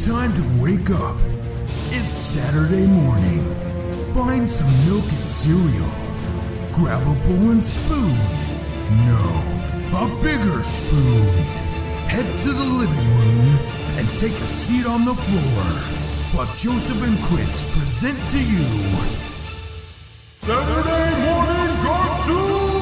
Time to wake up. It's Saturday morning. Find some milk and cereal. Grab a bowl and spoon. No, a bigger spoon. Head to the living room and take a seat on the floor while Joseph and Chris present to you Saturday Morning Cartoon!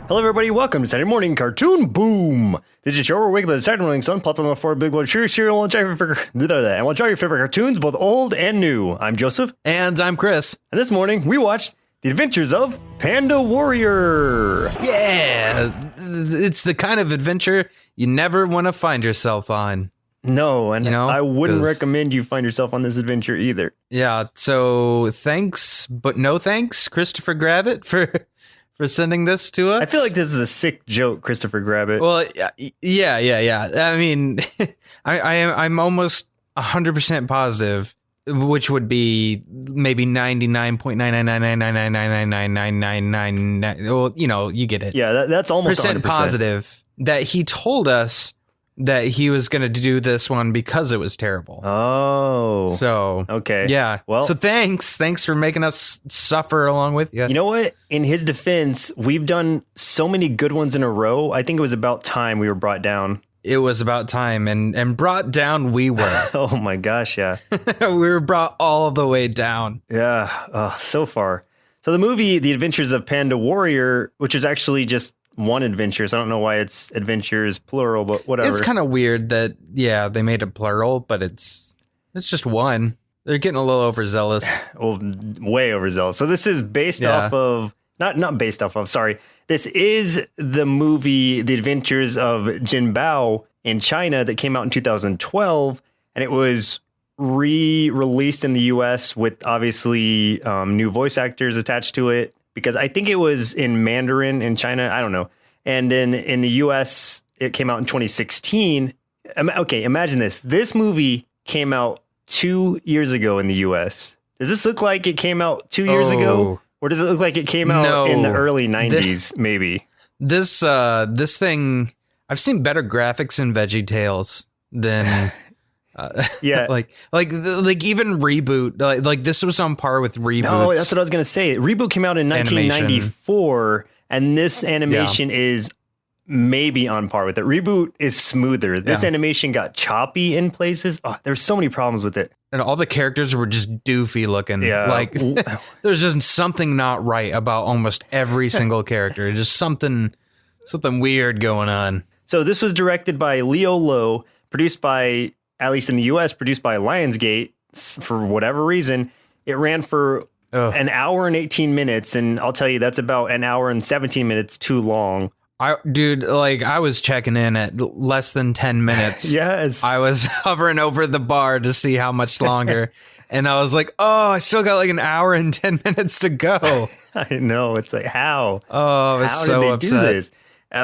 Hello everybody, welcome to Saturday Morning Cartoon Boom! This is your regular Saturday morning sun, plopped on the floor, big one, cereal, and we'll try your favorite cartoons, both old and new. I'm Joseph. And I'm Chris. And this morning, we watched The Adventures of Panda Warrior. Yeah, it's the kind of adventure you never want to find yourself on. No, and I wouldn't recommend you find yourself on this adventure either. Yeah, so thanks, but no thanks, Christopher Gravitt, for sending this to us. I feel like this is a sick joke, Christopher Gravitt. Well, yeah. I mean, I'm almost 100% positive, which would be maybe 99.99999999999. Well, you get it. Yeah, that's almost 100%. Positive that he told us that he was going to do this one because it was terrible. Oh. So, okay. Yeah. Well, so thanks for making us suffer along with you. You know what? In his defense, we've done so many good ones in a row. I think it was about time we were brought down. It was about time, and brought down we were. Oh my gosh, yeah. We were brought all the way down. Yeah, so far. So the movie, The Adventures of Panda Warrior, which is actually just one adventure, so I don't know why it's adventures plural, but whatever. It's kind of weird that, they made it plural, but it's just one. They're getting a little overzealous. Well, way overzealous. So this is based off of, not based off of, sorry. This is the movie, The Adventures of Jin Bao in China that came out in 2012, and it was re-released in the US with obviously new voice actors attached to it. Because I think it was in Mandarin in China. I don't know. And then in the US, it came out in 2016. Okay, imagine this. This movie came out 2 years ago in the US. Does this look like it came out 2 years ago? Or does it look like it came out in the early 90s, maybe? This thing, I've seen better graphics in VeggieTales than... yeah, like even Reboot, like this was on par with Reboot. No, that's what I was gonna say. Reboot came out in 1994, and this animation is maybe on par with it. Reboot is smoother. This animation got choppy in places. Oh, there's so many problems with it, and all the characters were just doofy looking. Yeah, like there's just something not right about almost every single character. Just something weird going on. So this was directed by Leo Lo, produced by, at least in the US, produced by Lionsgate. For whatever reason, it ran for an hour and 18 minutes. And I'll tell you, that's about an hour and 17 minutes too long. I was checking in at less than 10 minutes. Yes. I was hovering over the bar to see how much longer. And I was like, I still got like an hour and 10 minutes to go. I know. It's like, how? Oh, I was so did they upset. do this?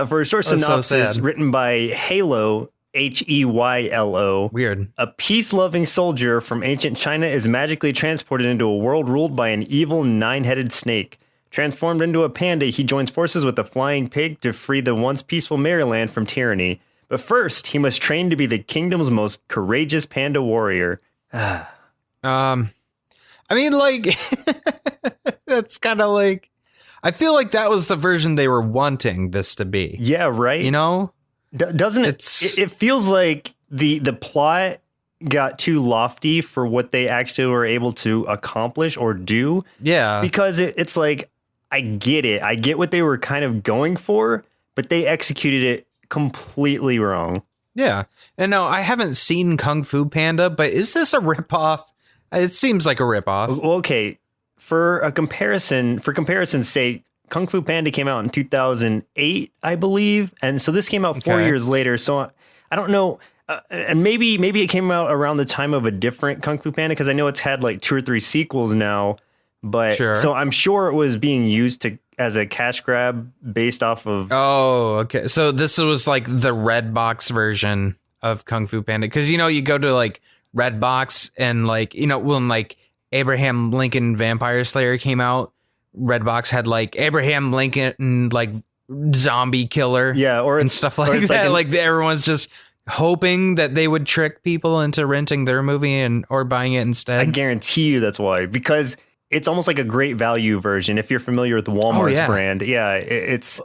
For a short synopsis, written by Heylo, Heylo. Weird. A peace-loving soldier from ancient China is magically transported into a world ruled by an evil nine-headed snake. Transformed into a panda, he joins forces with a flying pig to free the once peaceful Merryland from tyranny. But first, he must train to be the kingdom's most courageous panda warrior. I mean, like, that's kind of like, I feel like that was the version they were wanting this to be. Yeah, right? You know? Doesn't it feels like the plot got too lofty for what they actually were able to accomplish or do? Yeah. Because it's like, I get it. I get what they were kind of going for, but they executed it completely wrong. Yeah. And no, I haven't seen Kung Fu Panda, but is this a ripoff? It seems like a ripoff. Okay. For comparison's sake, Kung Fu Panda came out in 2008, I believe. And so this came out 4 years later. So I don't know. And maybe it came out around the time of a different Kung Fu Panda, because I know it's had like 2 or 3 sequels now. But so I'm sure it was being used as a cash grab based off of. Oh, okay. So this was like the Redbox version of Kung Fu Panda. Because, you go to like Redbox and like, when like Abraham Lincoln Vampire Slayer came out, Redbox had like Abraham Lincoln like zombie killer. Yeah, and stuff like that. Like everyone's just hoping that they would trick people into renting their movie or buying it instead. I guarantee you that's why, because it's almost like a great value version. If you're familiar with Walmart's brand, it's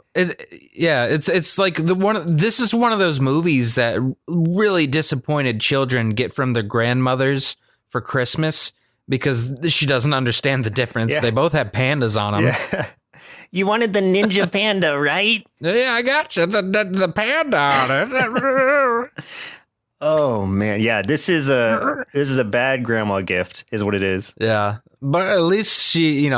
like this is one of those movies that really disappointed children get from their grandmothers for Christmas because she doesn't understand the difference. Yeah. They both have pandas on them. Yeah. You wanted the ninja panda, right? Yeah, I got you. The panda on it. Oh man, yeah. This is a bad grandma gift, is what it is. Yeah, but at least she,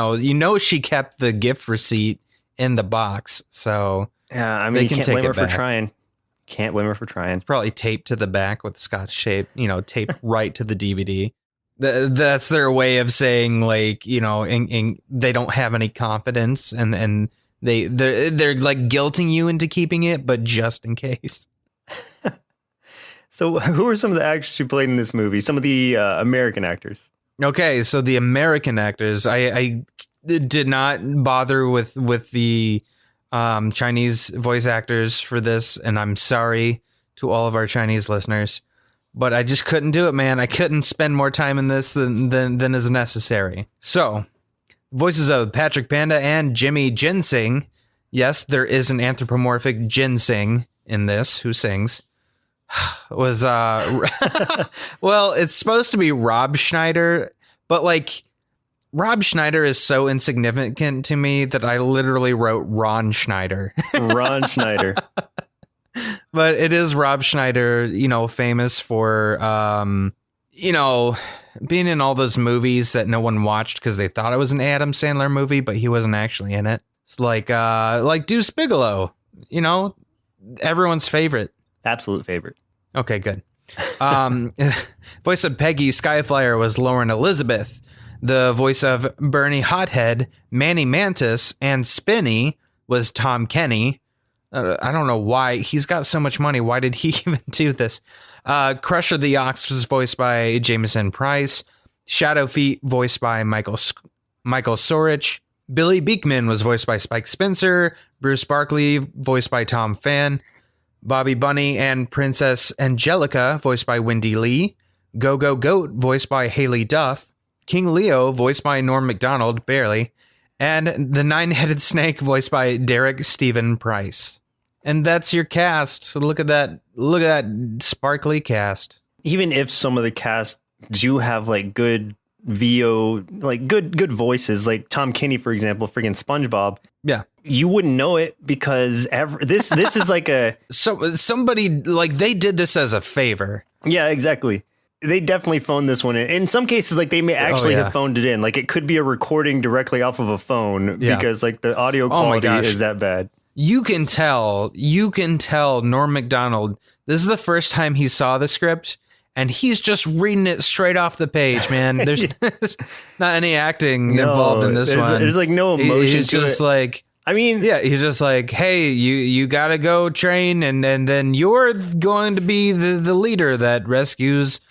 she kept the gift receipt in the box. So yeah, I mean, you can't blame her for trying. Can't blame her for trying. It's probably taped to the back with Scotch tape. Taped right to the DVD. That's their way of saying, like, they don't have any confidence and they're like guilting you into keeping it, but just in case. So who are some of the actors who played in this movie? Some of the American actors. Okay, so the American actors, I did not bother with the Chinese voice actors for this, and I'm sorry to all of our Chinese listeners. But I just couldn't do it, man. I couldn't spend more time in this than is necessary. So, voices of Patrick Panda and Jimmy Ginseng. Yes, there is an anthropomorphic ginseng in this. Who sings? Was well, it's supposed to be Rob Schneider, but like Rob Schneider is so insignificant to me that I literally wrote Ron Schneider. Ron Schneider. But it is Rob Schneider, famous for, being in all those movies that no one watched because they thought it was an Adam Sandler movie, but he wasn't actually in it. It's like Deuce Bigalow, everyone's favorite. Absolute favorite. Okay, good. Voice of Peggy Skyflyer was Lauren Elizabeth. The voice of Bernie Hothead, Manny Mantis, and Spinny was Tom Kenny. I don't know why. He's got so much money. Why did he even do this? Crusher the Ox was voiced by Jameson Price. Shadow Feet voiced by Michael Sorich. Billy Beekman was voiced by Spike Spencer. Bruce Barkley voiced by Tom Fan. Bobby Bunny and Princess Angelica voiced by Wendy Lee. Go-Go Goat voiced by Haley Duff. King Leo voiced by Norm Macdonald, barely. And the Nine-Headed Snake voiced by Derek Stephen Price. And that's your cast. So look at that sparkly cast. Even if some of the cast do have like good VO, like good voices, like Tom Kenny, for example, freaking SpongeBob. Yeah. You wouldn't know it because this is like somebody like they did this as a favor. Yeah, exactly. They definitely phoned this one in. In some cases, like they may actually have phoned it in. Like it could be a recording directly off of a phone because like the audio quality is that bad. You can tell Norm Macdonald, this is the first time he saw the script and he's just reading it straight off the page, man. There's not any acting involved in this one. There's like no emotion he's to just it. Like, I mean, yeah, he's just like, hey, you gotta go train and then you're going to be the leader that rescues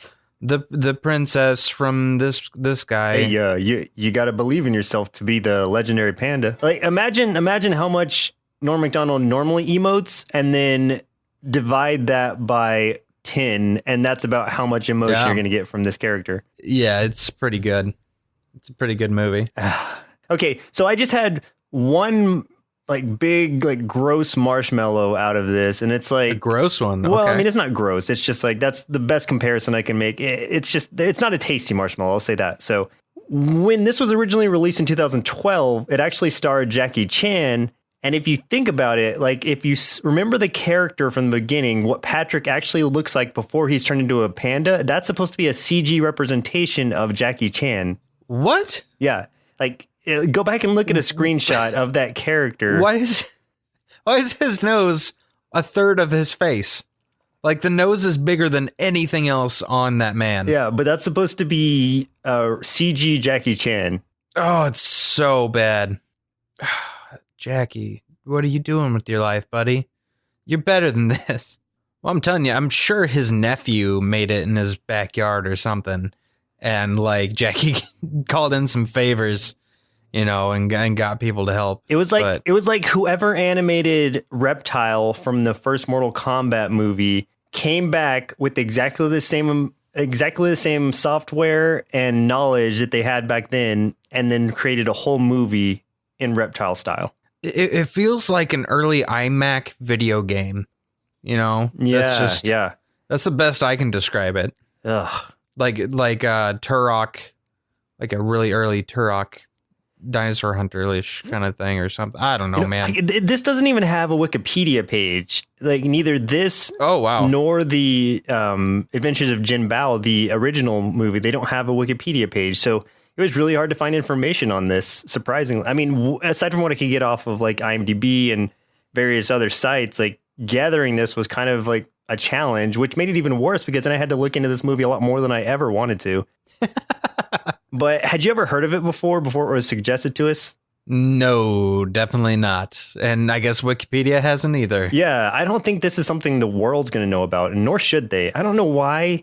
the princess from this guy. Hey, you got to believe in yourself to be the legendary panda. Like imagine how much Norm Macdonald normally emotes and then divide that by 10 and that's about how much emotion you're going to get from this character. Yeah, it's pretty good. It's a pretty good movie. Okay, so I just had one like big like gross marshmallow out of this and it's like a gross one. Well, okay. I mean it's not gross. It's just like that's the best comparison I can make. It's not a tasty marshmallow, I'll say that. So when this was originally released in 2012, it actually starred Jackie Chan. And if you think about it, like if you remember the character from the beginning, what Patrick actually looks like before he's turned into a panda, that's supposed to be a CG representation of Jackie Chan. What? Yeah. Like go back and look at a screenshot of that character. Why is his nose a third of his face? Like the nose is bigger than anything else on that man. Yeah, but that's supposed to be CG Jackie Chan. Oh, it's so bad. Jackie, what are you doing with your life, buddy? You're better than this. Well, I'm telling you, I'm sure his nephew made it in his backyard or something. And like Jackie called in some favors and got people to help. It was like whoever animated Reptile from the first Mortal Kombat movie came back with exactly the same software and knowledge that they had back then, and then created a whole movie in Reptile style. It feels like an early iMac video game, Yeah, that's the best I can describe it. Ugh. Like Turok, like a really early Turok dinosaur hunter-ish kind of thing or something. I don't know, man. This doesn't even have a Wikipedia page. Like neither this nor the Adventures of Jin Bao, the original movie, they don't have a Wikipedia page. So it was really hard to find information on this, surprisingly. I mean, aside from what I could get off of like IMDB and various other sites, like gathering this was kind of like a challenge, which made it even worse because then I had to look into this movie a lot more than I ever wanted to. But had you ever heard of it before it was suggested to us? No, definitely not. And I guess Wikipedia hasn't either. Yeah, I don't think this is something the world's going to know about, and nor should they. I don't know why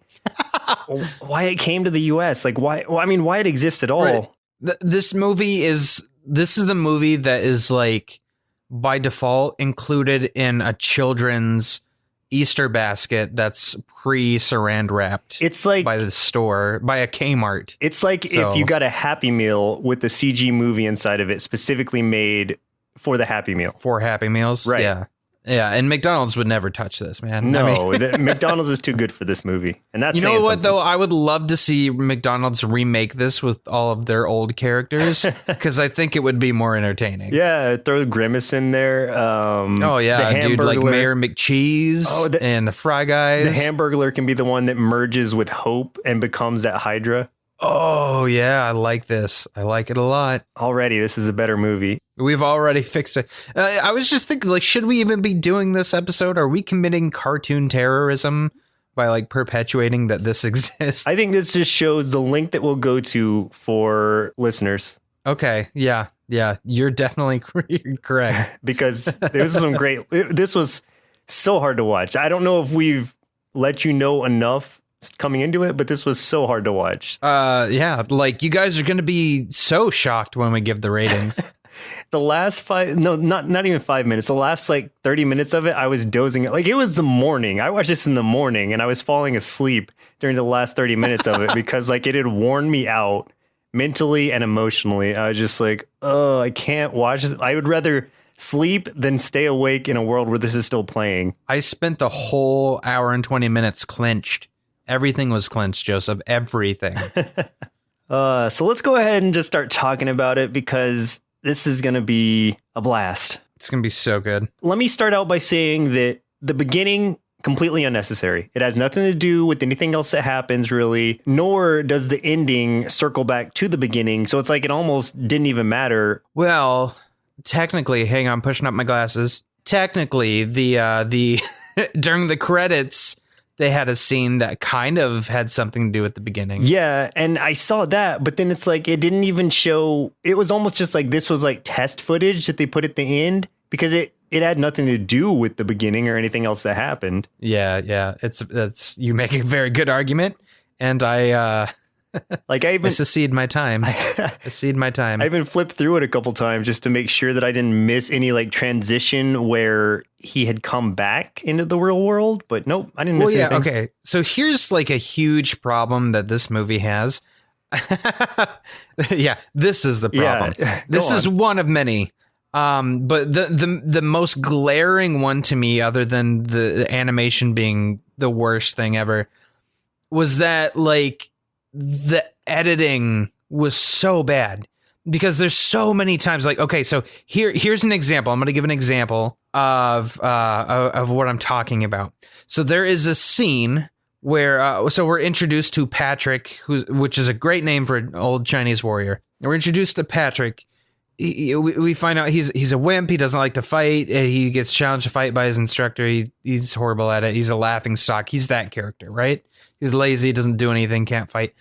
it came to the US. Like why it exists at all. Right. This is the movie that is like by default included in a children's Easter basket that's pre-saran wrapped. It's like by the store, by a Kmart. It's like if you got a Happy Meal with the CG movie inside of it, specifically made for the Happy Meal. For Happy Meals, right? Yeah. Yeah, and McDonald's would never touch this, man. No, McDonald's is too good for this movie. And that's you know what, something. though? I would love to see McDonald's remake this with all of their old characters because I think it would be more entertaining. Yeah, throw Grimace in there. Dude, like Mayor McCheese and the Fry Guys. The Hamburglar can be the one that merges with Hope and becomes that Hydra. Oh, yeah, I like this. I like it a lot. Already, this is a better movie. We've already fixed it. I was just thinking, like, should we even be doing this episode? Are we committing cartoon terrorism by, like, perpetuating that this exists? I think this just shows the link that we'll go to for listeners. Okay, yeah, you're definitely correct. Because this was so hard to watch. I don't know if we've let you know enough coming into it, but this was so hard to watch. Yeah, like you guys are going to be so shocked when we give the ratings. The last not even 5 minutes. The last like 30 minutes of it, I was dozing. Like it was the morning. I watched this in the morning and I was falling asleep during the last 30 minutes of it because like it had worn me out mentally and emotionally. I was just like, oh, I can't watch this. I would rather sleep than stay awake in a world where this is still playing. I spent the whole hour and 20 minutes clenched. Everything was clenched, Joseph. Everything. So let's go ahead and just start talking about it because this is going to be a blast. It's going to be so good. Let me start out by saying that the beginning, completely unnecessary. It has nothing to do with anything else that happens, really, nor does the ending circle back to the beginning. So it's like it almost didn't even matter. Well, technically, hang on, pushing up my glasses. Technically, the during the credits, they had a scene that kind of had something to do with the beginning. Yeah, and I saw that, but then it's like it didn't even show. It was almost just like this was like test footage that they put at the end because it had nothing to do with the beginning or anything else that happened. Yeah. It's you make a very good argument, and I secede my time. I even flipped through it a couple times just to make sure that I didn't miss any like transition where he had come back into the real world. But nope, I didn't miss anything. Okay. So here's like a huge problem that this movie has. Yeah, this is the problem. Yeah, this is one of many. But the most glaring one to me, other than the animation being the worst thing ever, was that like the editing was so bad because there's so many times like, okay, so here's an example. I'm going to give an example of what I'm talking about. So there is a scene where, so we're introduced to Patrick, which is a great name for an old Chinese warrior. We're introduced to Patrick. We find out he's a wimp. He doesn't like to fight. He gets challenged to fight by his instructor. He's horrible at it. He's a laughing stock. He's that character, right? He's lazy, doesn't do anything, can't fight.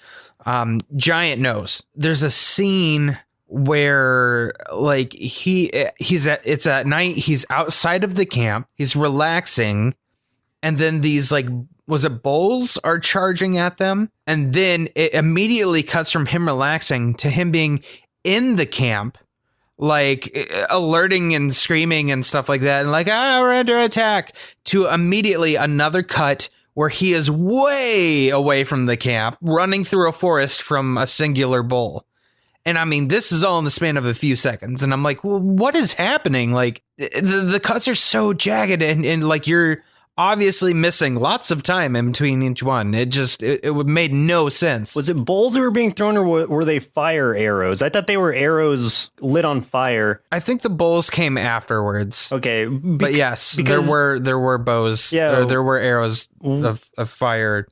Giant nose. There's a scene where like it's at night. He's outside of the camp. He's relaxing, and then these like, was it bulls are charging at them, and then it immediately cuts from him relaxing to him being in the camp, like alerting and screaming and stuff like that. And like, we're under attack, to immediately another cut where he is way away from the camp, running through a forest from a singular bull. And I mean, this is all in the span of a few seconds. And I'm like, well, what is happening? Like, the cuts are so jagged, and like, you're obviously missing lots of time in between each one. It made no sense. Was it bulls that were being thrown, or were they fire arrows? I thought they were arrows lit on fire. I think the bulls came afterwards. Okay. But yes, there were bows. Yeah. There were arrows of fire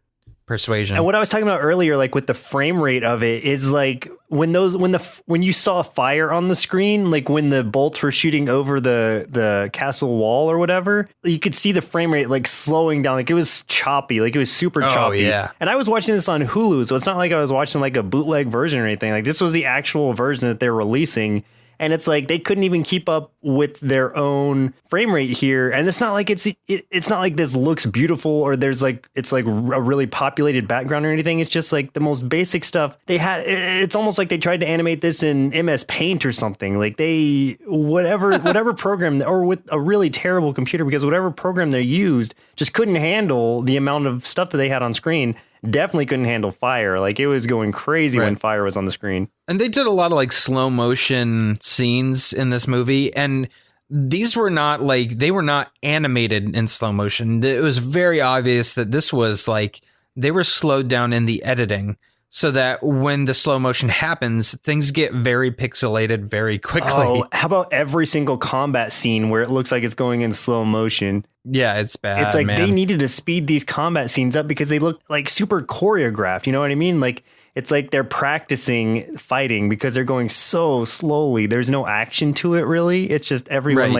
persuasion. And what I was talking about earlier, like with the frame rate of it, is like when you saw fire on the screen, like when the bolts were shooting over the castle wall or whatever, you could see the frame rate like slowing down. Like it was choppy, like it was super choppy. Yeah. And I was watching this on Hulu, so it's not like I was watching like a bootleg version or anything. Like this was the actual version that they're releasing. And it's like they couldn't even keep up with their own frame rate here. And it's not like it's not like this looks beautiful, or there's like it's like a really populated background or anything. It's just like the most basic stuff they had. It's almost like they tried to animate this in MS Paint or something. Like they whatever program, or with a really terrible computer, because whatever program they used just couldn't handle the amount of stuff that they had on screen. Definitely couldn't handle fire. Like it was going crazy when fire was on the screen. And they did a lot of like slow motion scenes in this movie, and these were not like, they were not animated in slow motion. It was very obvious that this was like, they were slowed down in the editing, so that when the slow motion happens, things get very pixelated very quickly. Oh, how about every single combat scene where it looks like it's going in slow motion? Yeah, it's bad. It's like, man. They needed to speed these combat scenes up because they look like super choreographed. You know what I mean? Like it's like they're practicing fighting because they're going so slowly. There's no action to it, really. It's just everyone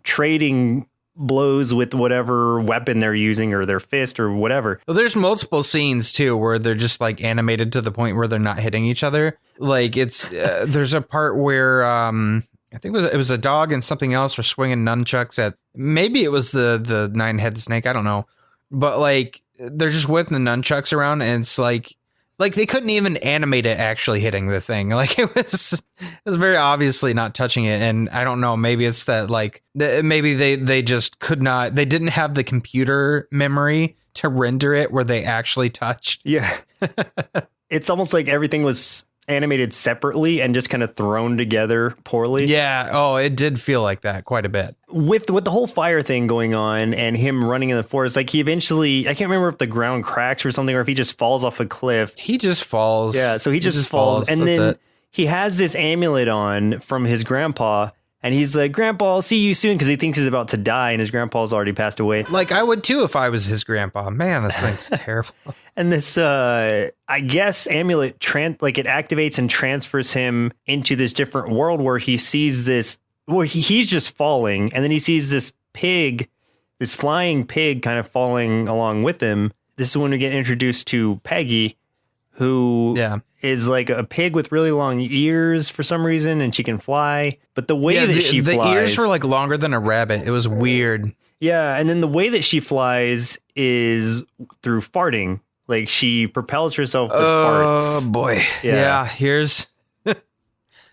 trading blows with whatever weapon they're using, or their fist or whatever. Well, there's multiple scenes too where they're just like animated to the point where they're not hitting each other. Like it's there's a part where I think it was a dog and something else were swinging nunchucks at, maybe it was the 9-headed snake, I don't know, but like they're just whipping the nunchucks around, and it's like they couldn't even animate it actually hitting the thing. Like it was very obviously not touching it. And I don't know, maybe it's that like maybe they just could not, they didn't have the computer memory to render it where they actually touched. Yeah. It's almost like everything was animated separately and just kind of thrown together poorly. Yeah. Oh, it did feel like that quite a bit. With the whole fire thing going on and him running in the forest, like he eventually, I can't remember if the ground cracks or something, or if he just falls off a cliff. He just falls. Yeah, so he just falls. And then he has this amulet on from his grandpa, and he's like, "Grandpa, I'll see you soon," because he thinks he's about to die, and his grandpa's already passed away. Like I would too if I was his grandpa. Man, this thing's terrible. And this, I guess, amulet, it activates and transfers him into this different world where he sees this, well, he's just falling, and then he sees this pig, this flying pig kind of falling along with him. This is when we get introduced to Peggy, who is like a pig with really long ears for some reason, and she can fly. But the way that she flies... The ears were like longer than a rabbit. It was weird. Yeah, and then the way that she flies is through farting. Like she propels herself with farts. Oh boy. Yeah, here's...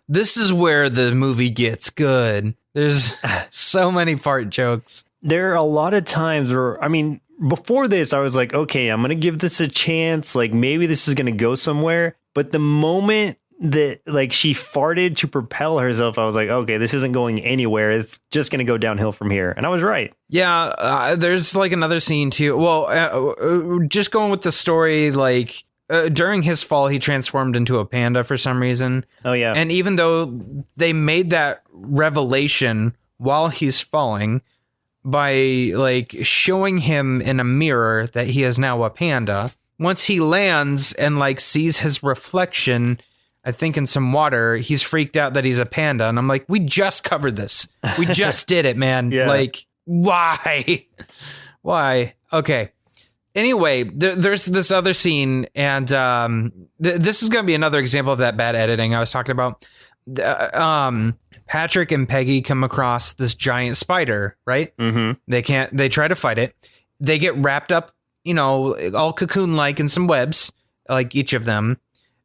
This is where the movie gets good. There's so many fart jokes. There are a lot of times where, I mean, before this, I was like, okay, I'm going to give this a chance. Like maybe this is going to go somewhere. But the moment that like she farted to propel herself, I was like, okay, this isn't going anywhere. It's just going to go downhill from here. And I was right. Yeah, there's like another scene too. Well, just going with the story, like during his fall, he transformed into a panda for some reason. Oh, yeah. And even though they made that revelation while he's falling by like showing him in a mirror that he is now a panda, once he lands and like sees his reflection, I think in some water, he's freaked out that he's a panda. And I'm like, we just covered this. We just did it, man. Yeah. Like, why? Why? Okay. Anyway, there's this other scene, and this is going to be another example of that bad editing I was talking about. Patrick and Peggy come across this giant spider, right? Mm-hmm. They try to fight it. They get wrapped up, you know, all cocoon-like in some webs, like each of them.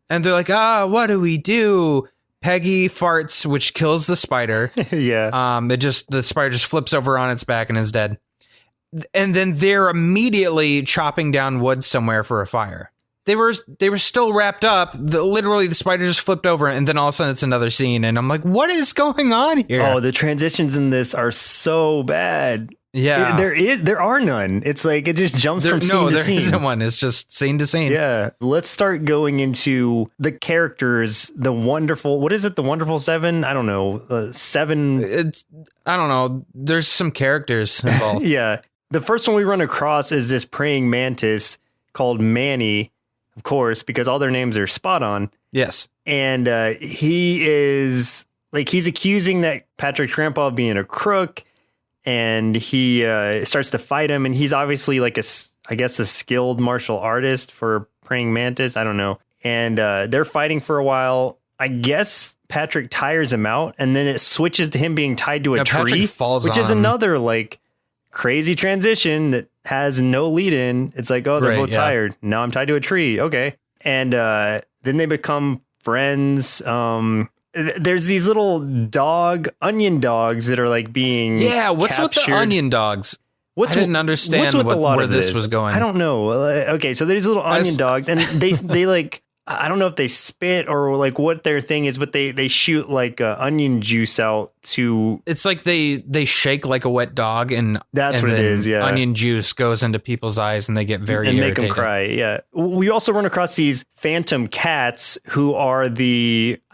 And they're like, what do we do? Peggy farts, which kills the spider. Yeah. The spider just flips over on its back and is dead. And then they're immediately chopping down wood somewhere for a fire. They were still wrapped up. Literally, the spider just flipped over, and then all of a sudden it's another scene. And I'm like, what is going on here? Oh, the transitions in this are so bad. Yeah. There are none. It's like it just jumps from scene to scene. There isn't one. It's just scene to scene. Yeah. Let's start going into the characters. The wonderful seven? I don't know. Seven. I don't know. There's some characters involved. Yeah. The first one we run across is this praying mantis called Manny, of course, because all their names are spot on. Yes. And he's accusing that Patrick's grandpa of being a crook. And he starts to fight him, and he's obviously like a skilled martial artist for praying mantis. I don't know. And they're fighting for a while. I guess Patrick tires him out, and then it switches to him being tied to a tree, Patrick falls which is another like crazy transition that has no lead in. It's like, oh, they're both tired. Now I'm tied to a tree. Okay. And then they become friends. There's these little onion dogs that are like being what's captured. with the onion dogs? I didn't understand where this was going. I don't know. Okay, so there's little onion dogs, and they like, I don't know if they spit or like what their thing is, but they shoot like onion juice out to. It's like they shake like a wet dog, and that's what it is. Yeah, onion juice goes into people's eyes, and they get very and irritated. Make them cry. Yeah, we also run across these phantom cats who are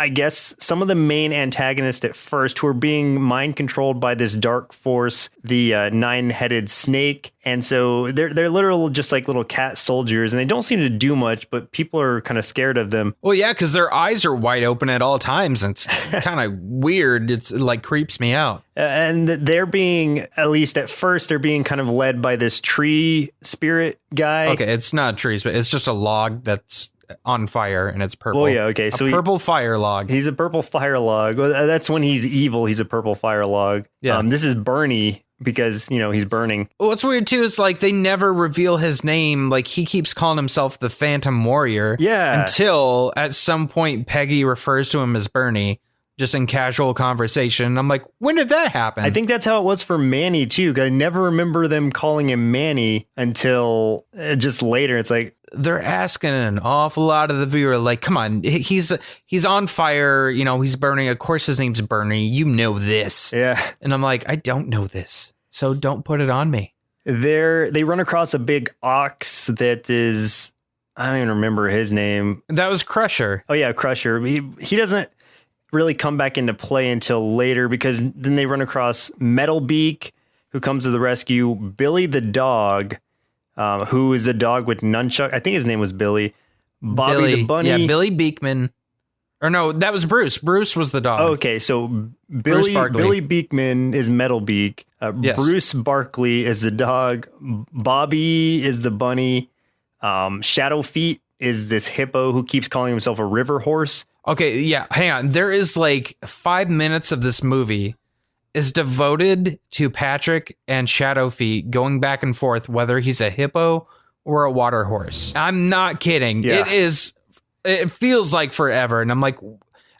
I guess some of the main antagonists at first, who are being mind controlled by this dark force, the 9-headed snake. And so they're literal just like little cat soldiers, and they don't seem to do much, but people are kind of scared of them. Well, yeah, because their eyes are wide open at all times. And it's kind of weird. It's like creeps me out. And they're being, at least at first, they're being kind of led by this tree spirit guy. Okay, it's not trees, but it's just a log that's on fire and it's purple. Oh, yeah, okay. So purple fire log. He's a purple fire log. Well, that's when he's evil. He's a purple fire log. Yeah. This is Bernie, because, he's burning. What's weird, too, is like they never reveal his name. Like he keeps calling himself the Phantom Warrior. Yeah. Until at some point Peggy refers to him as Bernie, just in casual conversation. I'm like, when did that happen? I think that's how it was for Manny, too. 'Cause I never remember them calling him Manny until just later. It's like, they're asking an awful lot of the viewer, like, come on, he's on fire, he's burning. Of course his name's Bernie. You know this. Yeah. And I'm like, I don't know this, so don't put it on me. They run across a big ox that is, I don't even remember his name. That was Crusher. Oh, yeah, Crusher. He doesn't really come back into play until later, because then they run across Metalbeak, who comes to the rescue, Billy the dog, who is a dog with nunchuck. I think his name was Billy. Bobby the bunny. Yeah, Billy Beekman. Or no, that was Bruce. Bruce was the dog. Okay, so Billy Beekman is Metalbeak. Yes. Bruce Barkley is the dog. Bobby is the bunny. Shadow Feet is this hippo who keeps calling himself a river horse. Okay, yeah, hang on. There is like 5 minutes of this movie is devoted to Patrick and Shadow Feet going back and forth, whether he's a hippo or a water horse. I'm not kidding. Yeah. It feels like forever. And I'm like,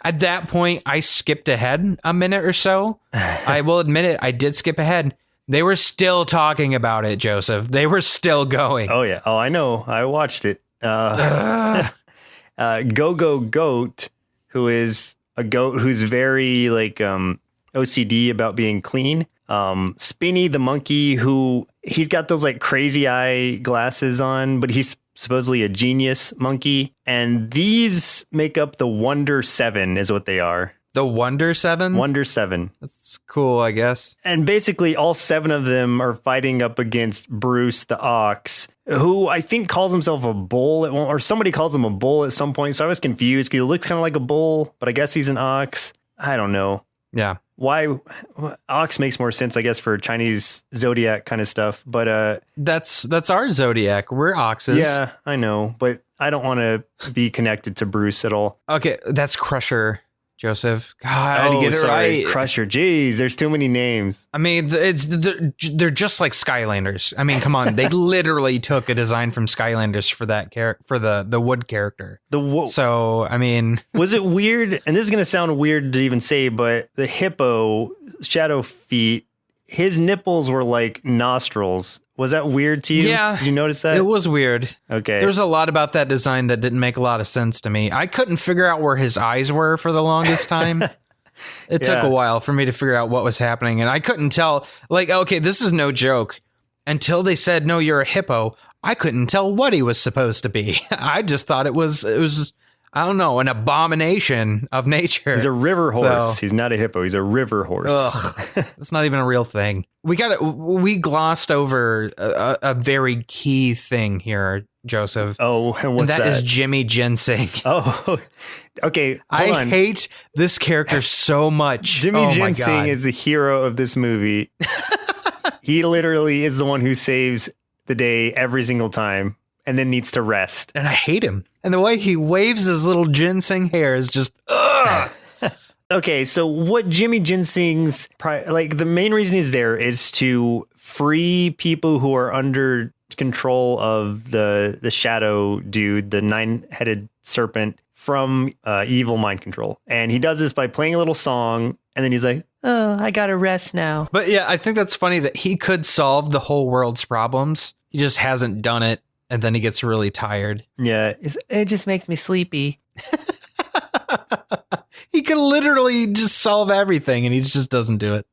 at that point, I skipped ahead a minute or so. I will admit it. I did skip ahead. They were still talking about it, Joseph. They were still going. Oh, yeah. Oh, I know. I watched it. Go-Go Goat, who is a goat who's very like OCD about being clean. Spinny the monkey, who he's got those like crazy eye glasses on, but he's supposedly a genius monkey. And these make up the Wonder Seven is what they are. The Wonder Seven? Wonder Seven. That's cool, I guess. And basically all 7 of them are fighting up against Bruce the Ox, who I think calls himself a bull or somebody calls him a bull at some point. So I was confused. He looks kind of like a bull, but I guess he's an ox. I don't know. Yeah. Why ox makes more sense, I guess, for Chinese zodiac kind of stuff. But that's our zodiac. We're oxes. Yeah, I know, but I don't want to be connected to Bruce at all. Okay, that's Crusher. Joseph. God, to get it right. Crusher. Jeez, there's too many names. I mean, they're just like Skylanders. I mean, come on. They literally took a design from Skylanders for that for the wood character. So, I mean, was it weird? And this is going to sound weird to even say, but the hippo shadow feet, his nipples were like nostrils. Was that weird to you? Yeah. Did you notice that? It was weird. Okay. There's a lot about that design that didn't make a lot of sense to me. I couldn't figure out where his eyes were for the longest time. It took a while for me to figure out what was happening. And I couldn't tell, like, okay, this is no joke. Until they said, no, you're a hippo, I couldn't tell what he was supposed to be. I just thought it was, I don't know, an abomination of nature. He's a river horse. He's not a hippo. He's a river horse. That's not even a real thing. We glossed over a very key thing here, Joseph. Oh, and what's that? And that is Jimmy Ginseng. Oh, okay. I hate this character so much. Jimmy Ginseng is the hero of this movie. He literally is the one who saves the day every single time and then needs to rest. And I hate him. And the way he waves his little ginseng hair is just, ugh. Okay, so what Jimmy Ginseng's, the main reason he's there is to free people who are under control of the shadow dude, the 9-headed serpent, from evil mind control. And he does this by playing a little song, and then he's like, oh, I gotta rest now. But yeah, I think that's funny that he could solve the whole world's problems. He just hasn't done it. And then he gets really tired. Yeah, it just makes me sleepy. He can literally just solve everything, and he just doesn't do it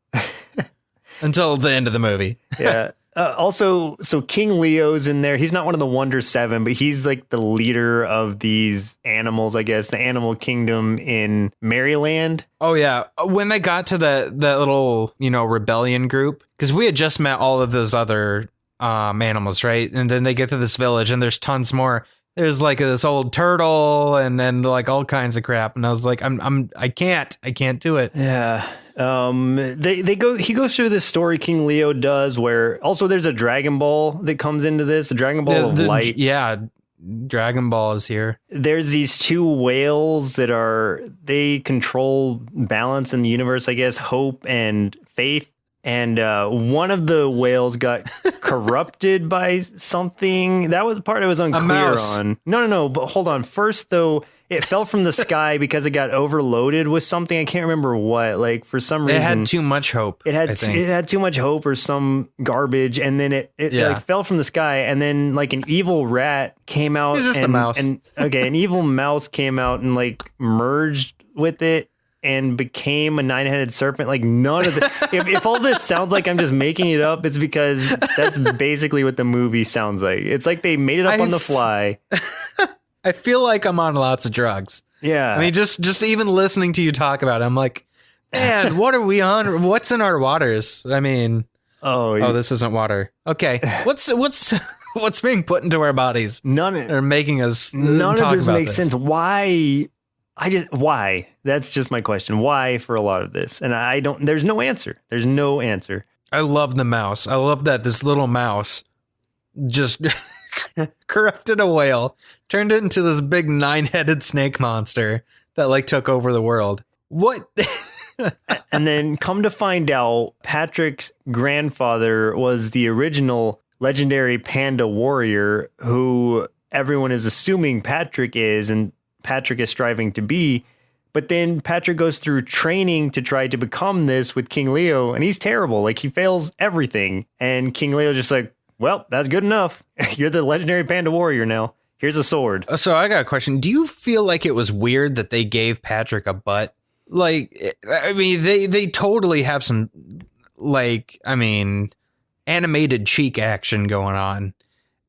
until the end of the movie. Yeah. Also, so King Leo's in there. He's not one of the Wonder Seven, but he's like the leader of these animals, I guess, the animal kingdom in Merryland. Oh, yeah. When they got to that little, rebellion group, because we had just met all of those other animals, right? And then they get to this village and there's tons more. There's like this old turtle and then like all kinds of crap. And I was like, I can't do it. Yeah. He goes through this story, King Leo does, where also there's a Dragon Ball that comes into this, a Dragon Ball of light. Yeah. Dragon Ball is here. There's these two whales that they control balance in the universe, I guess, hope and faith. And one of the whales got corrupted by something. That was part I was unclear on. No. But hold on. First, though, it fell from the sky because it got overloaded with something. I can't remember what. Like, for some reason. It had too much hope. It had too much hope or some garbage. And then it like fell from the sky. And then like an evil rat came out. It's just a mouse. An evil mouse came out and like merged with it and became a 9-headed serpent. Like none of the, if all this sounds like I'm just making it up, it's because that's basically what the movie sounds like. It's like they made it up on the fly. I feel like I'm on lots of drugs. Yeah. I mean, just even listening to you talk about it, I'm like, man, what are we on? What's in our waters? I mean, this isn't water. Okay. What's being put into our bodies? None of this makes sense. Why? Why? That's just my question. Why for a lot of this? And there's no answer. There's no answer. I love the mouse. I love that this little mouse just corrupted a whale, turned it into this big 9-headed snake monster that like took over the world. What? And then come to find out, Patrick's grandfather was the original legendary Panda Warrior who everyone is assuming Patrick is, and Patrick is striving to be. But then Patrick goes through training to try to become this with King Leo, and he's terrible. Like, he fails everything. And King Leo's just like, well, that's good enough. You're the legendary Panda Warrior now. Here's a sword. So I got a question. Do you feel like it was weird that they gave Patrick a butt? Like, I mean, they totally have some, like, I mean, animated cheek action going on.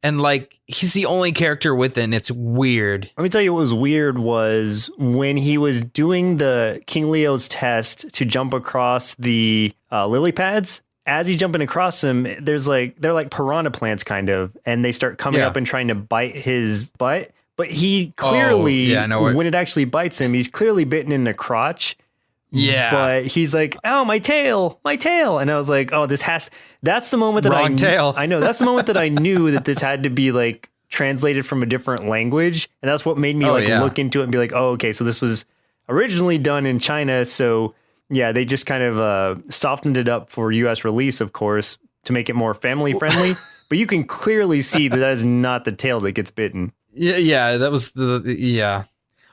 And like, he's the only character with it, and it's weird. Let me tell you what was weird was when he was doing the King Leo's test to jump across the lily pads. As he's jumping across them, they're like piranha plants kind of, and they start coming up and trying to bite his butt. But he clearly, when it actually bites him, he's clearly bitten in the crotch. Yeah. But he's like, oh, my tail. And I was like, oh, that's the moment that I know. That's the moment that I knew that this had to be like translated from a different language. And that's what made me look into it and be like, oh, okay. So this was originally done in China. So yeah, they just kind of softened it up for U.S. release, of course, to make it more family friendly. But you can clearly see that is not the tail that gets bitten. Yeah, that was yeah.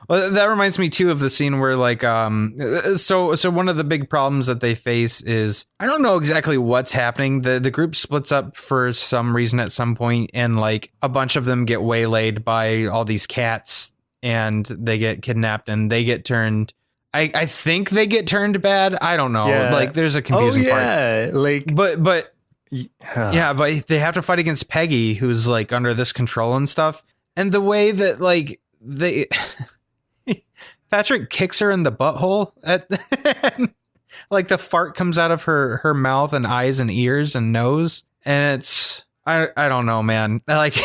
Well, that reminds me too of the scene where like so one of the big problems that they face is I don't know exactly what's happening. The group splits up for some reason at some point, and like a bunch of them get waylaid by all these cats, and they get kidnapped, and they get turned. I think they get turned bad. I don't know. Yeah. Like there's a confusing part. Like but yeah, but they have to fight against Peggy, who's like under this control and stuff. And the way that like they Patrick kicks her in the butthole at like the fart comes out of her mouth and eyes and ears and nose. And it's I don't know, man. Like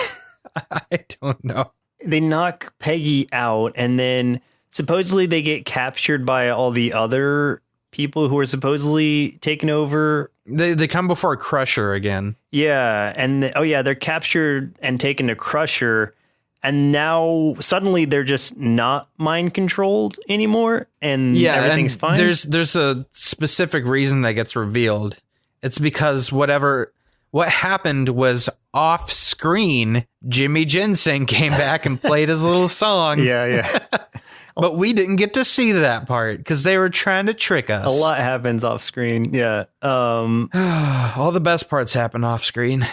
I don't know. they knock Peggy out, and then supposedly they get captured by all the other people who are supposedly taken over. They come before Crusher again. Yeah, and they're captured and taken to Crusher, and now suddenly they're just not mind controlled anymore, and everything's fine. There's a specific reason that gets revealed. It's because what happened was off screen. Jimmy Ginseng came back and played his little song. Yeah. But we didn't get to see that part because they were trying to trick us. A lot happens off screen. Yeah. All the best parts happen off screen.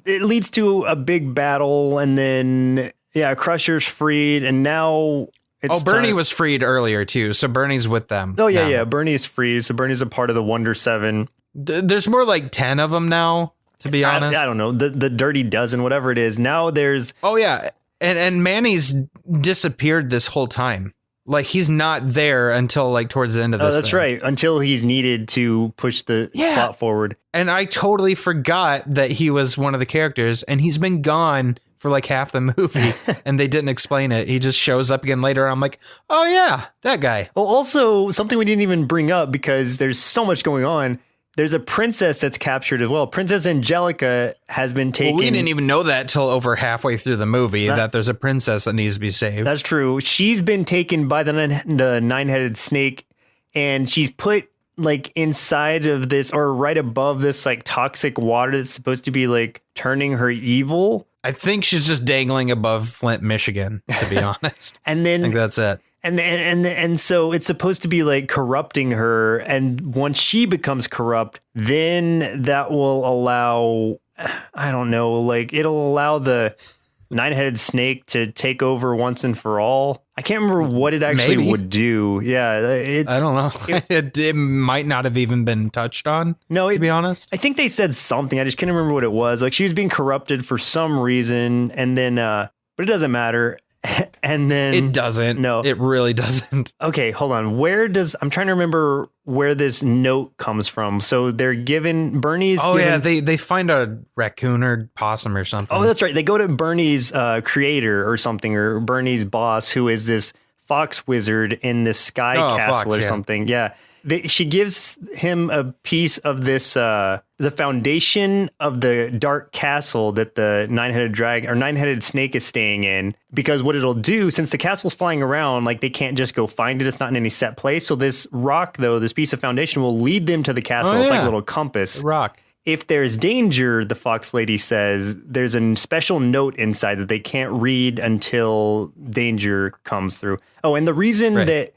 It leads to a big battle, and then Crusher's freed, and now it's Bernie was freed earlier too, so Bernie's with them. Oh yeah, Bernie's free, so Bernie's a part of the Wonder Seven. There's more like 10 of them now, to be honest. I don't know, the Dirty Dozen, whatever it is. Now there's and Manny's disappeared this whole time. Like he's not there until like towards the end of this. Oh, that's right. Until he's needed to push the plot forward. And I totally forgot that he was one of the characters, and he's been gone for like half the movie, and they didn't explain it. He just shows up again later. And I'm like, oh yeah, that guy. Well, also something we didn't even bring up because there's so much going on. There's a princess that's captured as well. Princess Angelica has been taken. Well, we didn't even know that till over halfway through the movie that there's a princess that needs to be saved. That's true. She's been taken by the nine-headed snake, and she's put like inside of this or right above this like toxic water that's supposed to be like turning her evil. I think she's just dangling above Flint, Michigan, to be honest. And then I think that's it. And so it's supposed to be like corrupting her. And once she becomes corrupt, then that will allow, I don't know, like it'll allow the nine-headed snake to take over once and for all. I can't remember what it actually would do. Yeah. I don't know. It might not have even been touched on. No, to be honest. I think they said something. I just can't remember what it was. Like she was being corrupted for some reason. And then, but it doesn't matter. And then it doesn't. No, it really doesn't. Okay, hold on. I'm trying to remember where this note comes from. So they're given Bernie's. Oh yeah, they find a raccoon or possum or something. Oh, that's right. They go to Bernie's creator or something, or Bernie's boss, who is this fox wizard in this sky castle or something. Yeah. She gives him a piece of this, the foundation of the dark castle that the nine-headed snake is staying in, because what it'll do, since the castle's flying around, like they can't just go find it. It's not in any set place. So this rock, though, this piece of foundation will lead them to the castle. It's like a little compass. Rock. If there's danger, the fox lady says, there's a special note inside that they can't read until danger comes through. Oh, and the reason that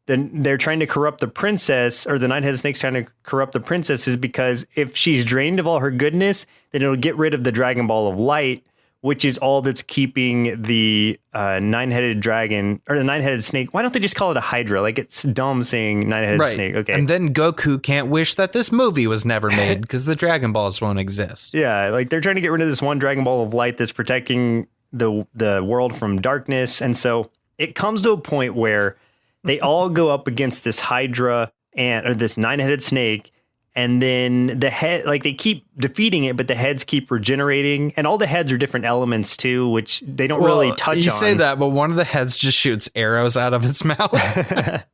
they're trying to corrupt the princess, or the nine-headed snake's trying to corrupt the princess, is because if she's drained of all her goodness, then it'll get rid of the Dragon Ball of Light, which is all that's keeping the nine-headed dragon, or the nine-headed snake. Why don't they just call it a Hydra? Like, it's dumb saying nine-headed snake. Okay. And then Goku can't wish that this movie was never made because the Dragon Balls won't exist. Yeah, like they're trying to get rid of this one Dragon Ball of Light that's protecting the world from darkness. And so it comes to a point where they all go up against this Hydra or this nine-headed snake, and then the head, like they keep defeating it, but the heads keep regenerating, and all the heads are different elements too, which they don't really touch on. You say that, but one of the heads just shoots arrows out of its mouth.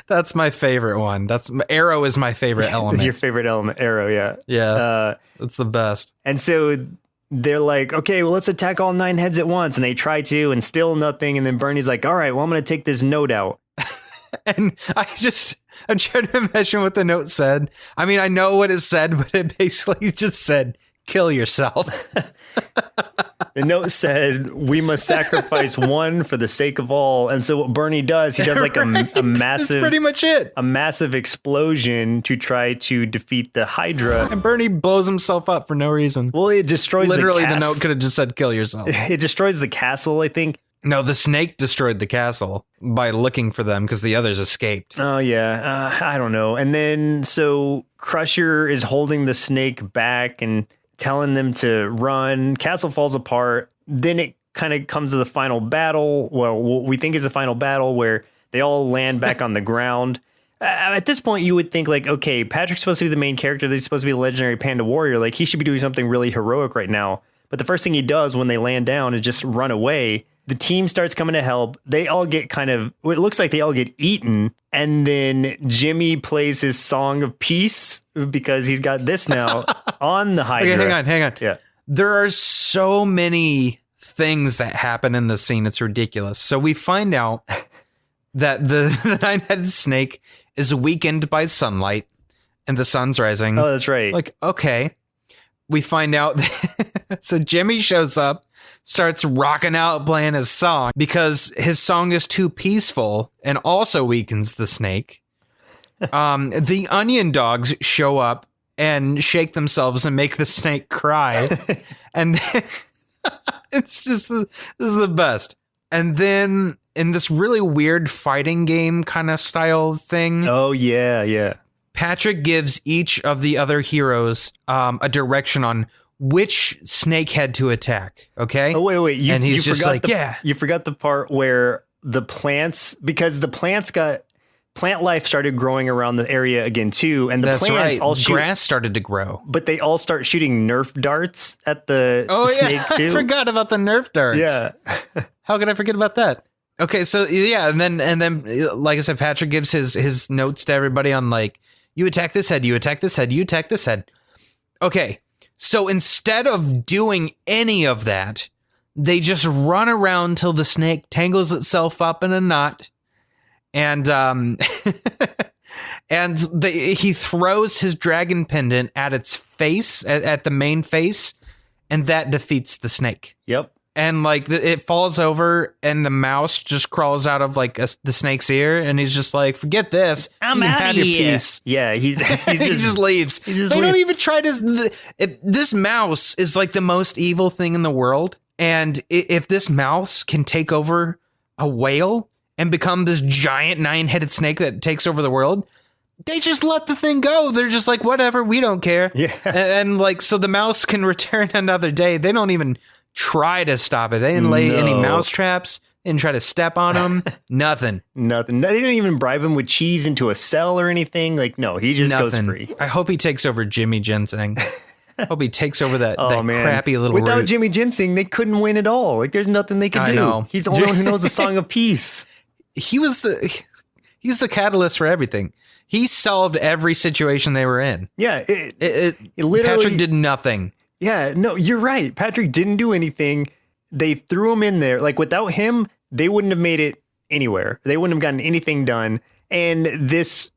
That's my favorite one. Arrow is my favorite element. It's your favorite element, arrow, yeah. Yeah, that's the best. And so they're like, okay, well, let's attack all 9 heads at once. And they try to, and still nothing. And then Bernie's like, all right, well, I'm going to take this note out. And I'm trying to imagine what the note said. I mean, I know what it said, but it basically just said, kill yourself. The note said, we must sacrifice one for the sake of all. And so what Bernie does, he does like a massive, that's pretty much it. A massive explosion to try to defeat the Hydra. And Bernie blows himself up for no reason. Well, it destroys literally the note could have just said, kill yourself. It destroys the castle, I think. No, the snake destroyed the castle by looking for them because the others escaped. Oh, yeah. I don't know. And then so Crusher is holding the snake back and telling them to run. Castle falls apart. Then it kind of comes to the final battle. Well, what we think is the final battle where they all land back on the ground. At this point, you would think like, okay, Patrick's supposed to be the main character. He's supposed to be the legendary Panda Warrior. Like he should be doing something really heroic right now. But the first thing he does when they land down is just run away. The team starts coming to help. They all get it looks like they all get eaten. And then Jimmy plays his song of peace because he's got this now on the Hydra. Okay, hang on. Yeah. There are so many things that happen in this scene. It's ridiculous. So we find out that the nine-headed snake is weakened by sunlight and the sun's rising. Oh, that's right. Like, okay. We find out. So Jimmy shows up, starts rocking out playing his song because his song is too peaceful and also weakens the snake. The onion dogs show up and shake themselves and make the snake cry. And then, it's just, this is the best. And then in this really weird fighting game kind of style thing. Oh, yeah. Patrick gives each of the other heroes a direction on which snake head to attack. Okay. Oh, wait. And he's just like, yeah. You forgot the part where the plants, because the plant life started growing around the area again too, and the plants all shoot. Grass started to grow, but they all start shooting Nerf darts at the snake too. I forgot about the Nerf darts. Yeah. How could I forget about that? Okay, so yeah, and then like I said, Patrick gives his notes to everybody on like, you attack this head, you attack this head, you attack this head. Okay, so instead of doing any of that, they just run around till the snake tangles itself up in a knot. And he throws his dragon pendant at its face, at the main face, and that defeats the snake. Yep. And like it falls over, and the mouse just crawls out of like the snake's ear, and he's just like, "Forget this, I'm out of here." Yeah, he just leaves. They don't even try to. This mouse is like the most evil thing in the world, and if this mouse can take over a whale and become this giant 9-headed snake that takes over the world, they just let the thing go. They're just like, whatever, we don't care. Yeah. And like, so the mouse can return another day. They don't even try to stop it. They didn't lay any mouse traps. They didn't try to step on them. Nothing. They didn't even bribe him with cheese into a cell or anything. Like, no, he just goes free. I hope he takes over Jimmy Ginseng. I hope he takes over that crappy little Without root. Jimmy Ginseng, they couldn't win at all. Like, there's nothing they could do. Know. He's the only one who knows the song of peace. He's the catalyst for everything. He solved every situation they were in. Yeah. It literally, Patrick did nothing. Yeah, no, you're right. Patrick didn't do anything. They threw him in there. Like, without him, they wouldn't have made it anywhere. They wouldn't have gotten anything done. And this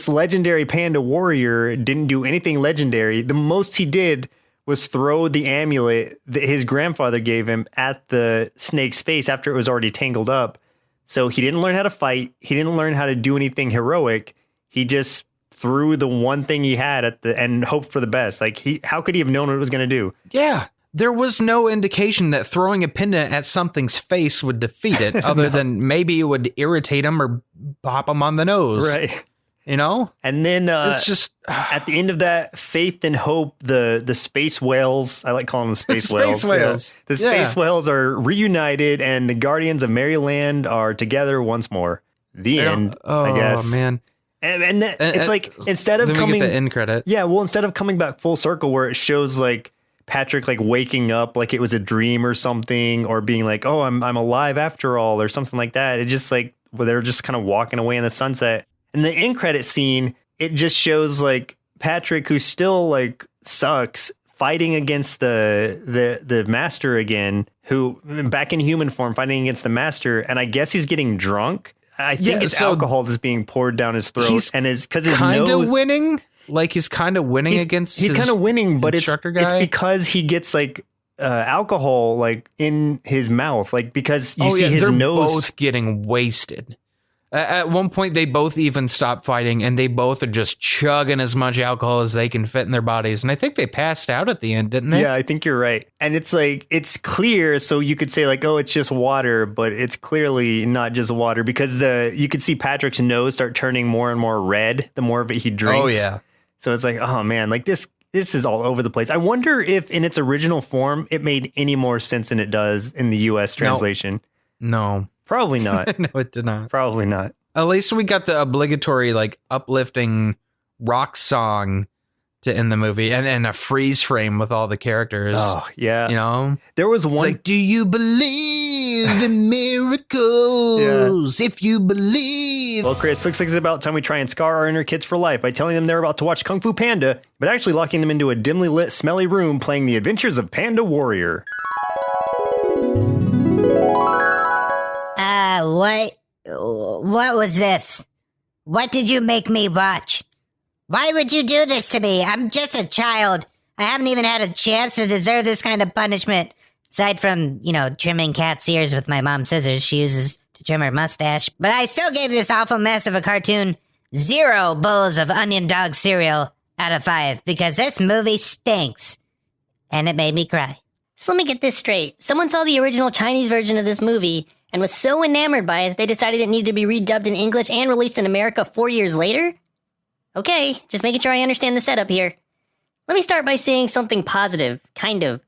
legendary Panda Warrior didn't do anything legendary. The most he did was throw the amulet that his grandfather gave him at the snake's face after it was already tangled up. So he didn't learn how to fight. He didn't learn how to do anything heroic. He just threw the one thing he had at and hoped for the best. Like, how could he have known what it was going to do? Yeah. There was no indication that throwing a pendant at something's face would defeat it, other than maybe it would irritate him or pop him on the nose. Right. You know? And then it's just at the end of that, faith and hope, the space whales, I like calling them space whales. Whales. Yeah. The space whales are reunited, and the Guardians of Merryland are together once more. The end, I guess. Oh, man. And it's like, instead of then coming... we get the end credit. Yeah, well, instead of coming back full circle where it shows like Patrick like waking up like it was a dream or something, or being like, oh, I'm alive after all, or something like that. It just like, well, they're just kind of walking away in the sunset. And the end credit scene, it just shows like Patrick, who still like sucks, fighting against the master again, who back in human form, fighting against the master. And I guess he's getting drunk. I think it's alcohol that's being poured down his throat, and because his kind nose of winning. Like he's kind of winning against. He's kind of winning, but it's guy. because he gets like alcohol like in his mouth, like because you see his nose. Both getting wasted. At one point, they both even stop fighting, and they both are just chugging as much alcohol as they can fit in their bodies. And I think they passed out at the end, didn't they? Yeah, I think you're right. And it's like, it's clear, so you could say like, oh, it's just water, but it's clearly not just water, because you could see Patrick's nose start turning more and more red the more of it he drinks. Oh, yeah. So it's like, oh, man, like this is all over the place. I wonder if in its original form, it made any more sense than it does in the U.S. translation. No. Probably not. No, it did not. Probably not. At least we got the obligatory, like, uplifting rock song to end the movie, and a freeze frame with all the characters. Oh, yeah. You know? There was one. It's like, do you believe in miracles? Yeah. If you believe. Well, Chris, looks like it's about time we try and scar our inner kids for life by telling them they're about to watch Kung Fu Panda, but actually locking them into a dimly lit, smelly room playing The Adventures of Panda Warrior. What was this? What did you make me watch? Why would you do this to me? I'm just a child. I haven't even had a chance to deserve this kind of punishment. Aside from, trimming cat's ears with my mom's scissors she uses to trim her mustache. But I still gave this awful mess of a cartoon 0 bowls of onion dog cereal out of 5 because this movie stinks. And it made me cry. So let me get this straight. Someone saw the original Chinese version of this movie and was so enamored by it that they decided it needed to be redubbed in English and released in America 4 years later? Okay, just making sure I understand the setup here. Let me start by saying something positive, kind of.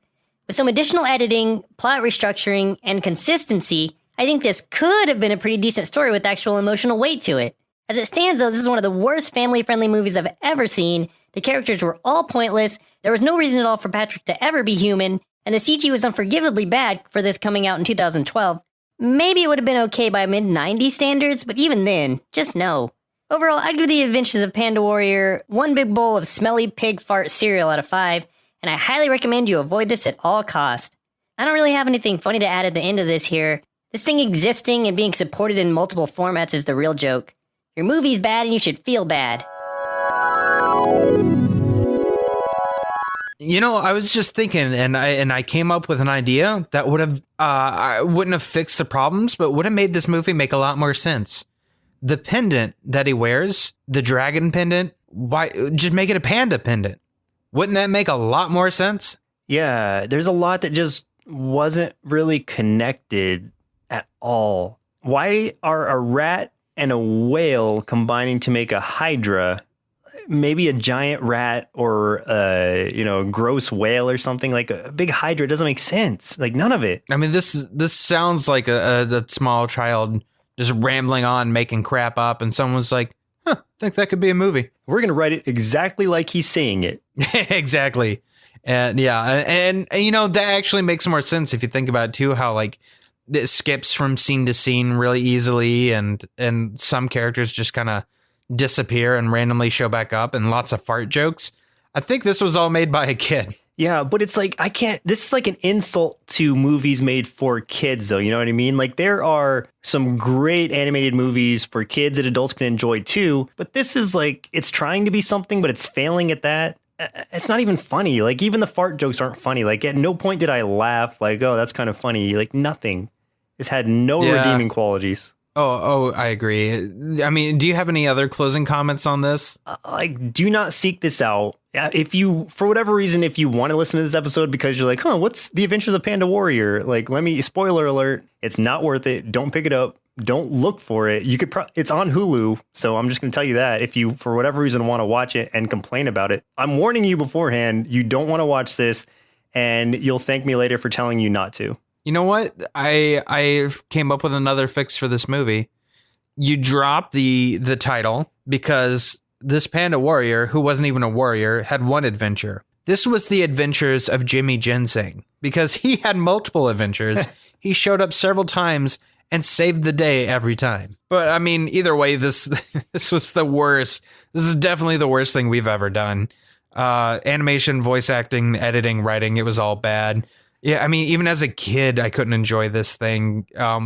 With some additional editing, plot restructuring, and consistency, I think this could have been a pretty decent story with actual emotional weight to it. As it stands, though, this is one of the worst family-friendly movies I've ever seen. The characters were all pointless, there was no reason at all for Patrick to ever be human, and the CG was unforgivably bad for this coming out in 2012. Maybe it would have been okay by mid-90s standards, but even then, just no. Overall, I'd give The Adventures of Panda Warrior 1 big bowl of smelly pig fart cereal out of 5, and I highly recommend you avoid this at all costs. I don't really have anything funny to add at the end of this here. This thing existing and being supported in multiple formats is the real joke. Your movie's bad and you should feel bad. I was just thinking, and I came up with an idea that would have, I wouldn't have fixed the problems, but would have made this movie make a lot more sense. The pendant that he wears, the dragon pendant, why just make it a panda pendant? Wouldn't that make a lot more sense? Yeah, there's a lot that just wasn't really connected at all. Why are a rat and a whale combining to make a hydra? Maybe a giant rat or a gross whale or something. Like a big hydra doesn't make sense. Like none of it. I mean, this sounds like a small child just rambling on, making crap up, and someone's like, I think that could be a movie. We're going to write it exactly like he's saying it. Exactly. And and that actually makes more sense if you think about it too, how like it skips from scene to scene really easily, and some characters just kind of disappear and randomly show back up, and lots of fart jokes. I think this was all made by a kid. Yeah, but it's like, this is like an insult to movies made for kids, though. You know what I mean? Like, there are some great animated movies for kids that adults can enjoy, too. But this is like, it's trying to be something, but it's failing at that. It's not even funny. Like, even the fart jokes aren't funny. Like, at no point did I laugh, like, oh, that's kind of funny. Like, nothing. It's had no redeeming qualities. Oh, I agree. I mean, do you have any other closing comments on this? Do not seek this out. If you, for whatever reason, if you want to listen to this episode because you're like, what's The Adventures of Panda Warrior? Like, spoiler alert, it's not worth it. Don't pick it up. Don't look for it. You could, it's on Hulu. So I'm just going to tell you that if you, for whatever reason, want to watch it and complain about it, I'm warning you beforehand, you don't want to watch this and you'll thank me later for telling you not to. You know what? I came up with another fix for this movie. You drop the title because this Panda Warrior, who wasn't even a warrior, had one adventure. This was The Adventures of Jimmy Ginseng, because he had multiple adventures. He showed up several times and saved the day every time. But I mean, either way, this was the worst. This is definitely the worst thing we've ever done. Animation, voice acting, editing, writing, it was all bad. Yeah, I mean, even as a kid, I couldn't enjoy this thing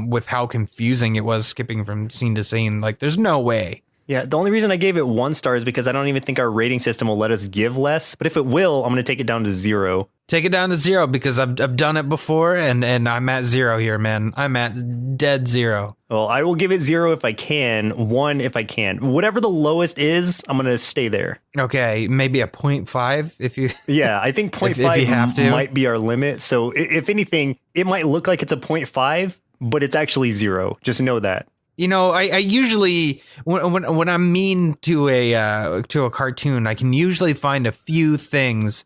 with how confusing it was skipping from scene to scene. Like, there's no way. Yeah, the only reason I gave it 1 star is because I don't even think our rating system will let us give less. But if it will, I'm going to take it down to 0. Take it down to 0 because I've done it before, and I'm at 0 here, man. I'm at dead 0. Well, I will give it 0 if I can, 1 if I can. Whatever the lowest is, I'm going to stay there. Okay, maybe a 0.5 if you... Yeah, I think 0.5 if you have to. might be our limit. So if anything, it might look like it's a 0.5, but it's actually 0. Just know that. You know, I usually when I'm mean to a cartoon, I can usually find a few things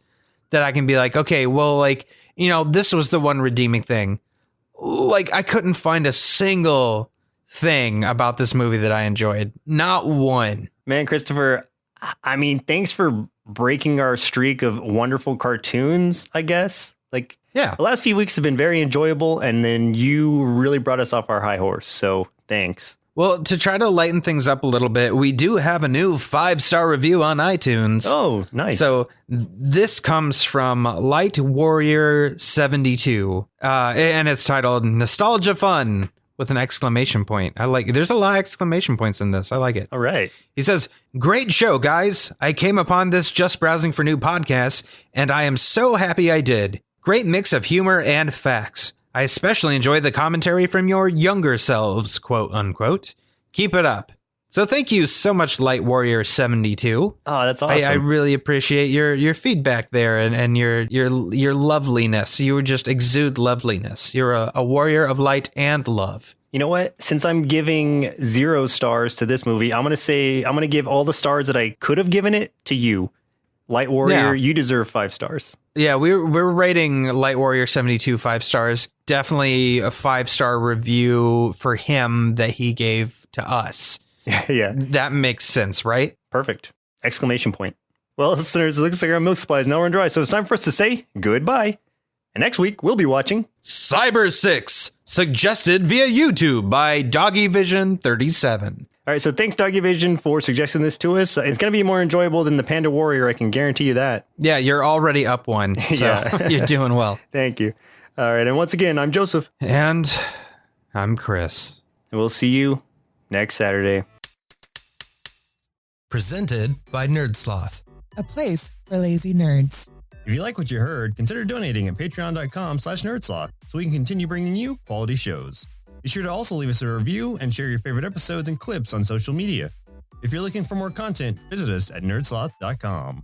that I can be like, okay, well, like, you know, this was the one redeeming thing. Like, I couldn't find a single thing about this movie that I enjoyed. Not one. Man, Christopher, I mean, thanks for breaking our streak of wonderful cartoons, I guess. Like, yeah, the last few weeks have been very enjoyable, and then you really brought us off our high horse. So thanks. Well, to try to lighten things up a little bit, we do have a new 5-star review on iTunes. Oh, nice. So this comes from Light Warrior 72, and it's titled Nostalgia Fun with an exclamation point. I like it. There's a lot of exclamation points in this. I like it. All right. He says, "Great show, guys. I came upon this just browsing for new podcasts, and I am so happy I did. Great mix of humor and facts. I especially enjoy the commentary from your younger selves, quote unquote. Keep it up." So thank you so much, Light Warrior 72. Oh, that's awesome. I really appreciate your feedback there and your loveliness. You just exude loveliness. You're a warrior of light and love. You know what? Since I'm giving 0 stars to this movie, I'm going to give all the stars that I could have given it to you. Light Warrior, you deserve 5 stars. Yeah, we're rating Light Warrior 72 5 stars. Definitely a 5-star review for him that he gave to us. Yeah. That makes sense, right? Perfect. Exclamation point. Well, listeners, it looks like our milk supply is now run dry, so it's time for us to say goodbye. And next week, we'll be watching Cyber 6, suggested via YouTube by DoggyVision37. All right, so thanks, Doggy Vision, for suggesting this to us. It's going to be more enjoyable than the Panda Warrior, I can guarantee you that. Yeah, you're already up 1, so Yeah. you're doing well. Thank you. All right, and once again, I'm Joseph. And I'm Chris. And we'll see you next Saturday. Presented by Nerdsloth. A place for lazy nerds. If you like what you heard, consider donating at patreon.com/nerdsloth so we can continue bringing you quality shows. Be sure to also leave us a review and share your favorite episodes and clips on social media. If you're looking for more content, visit us at nerdsloth.com.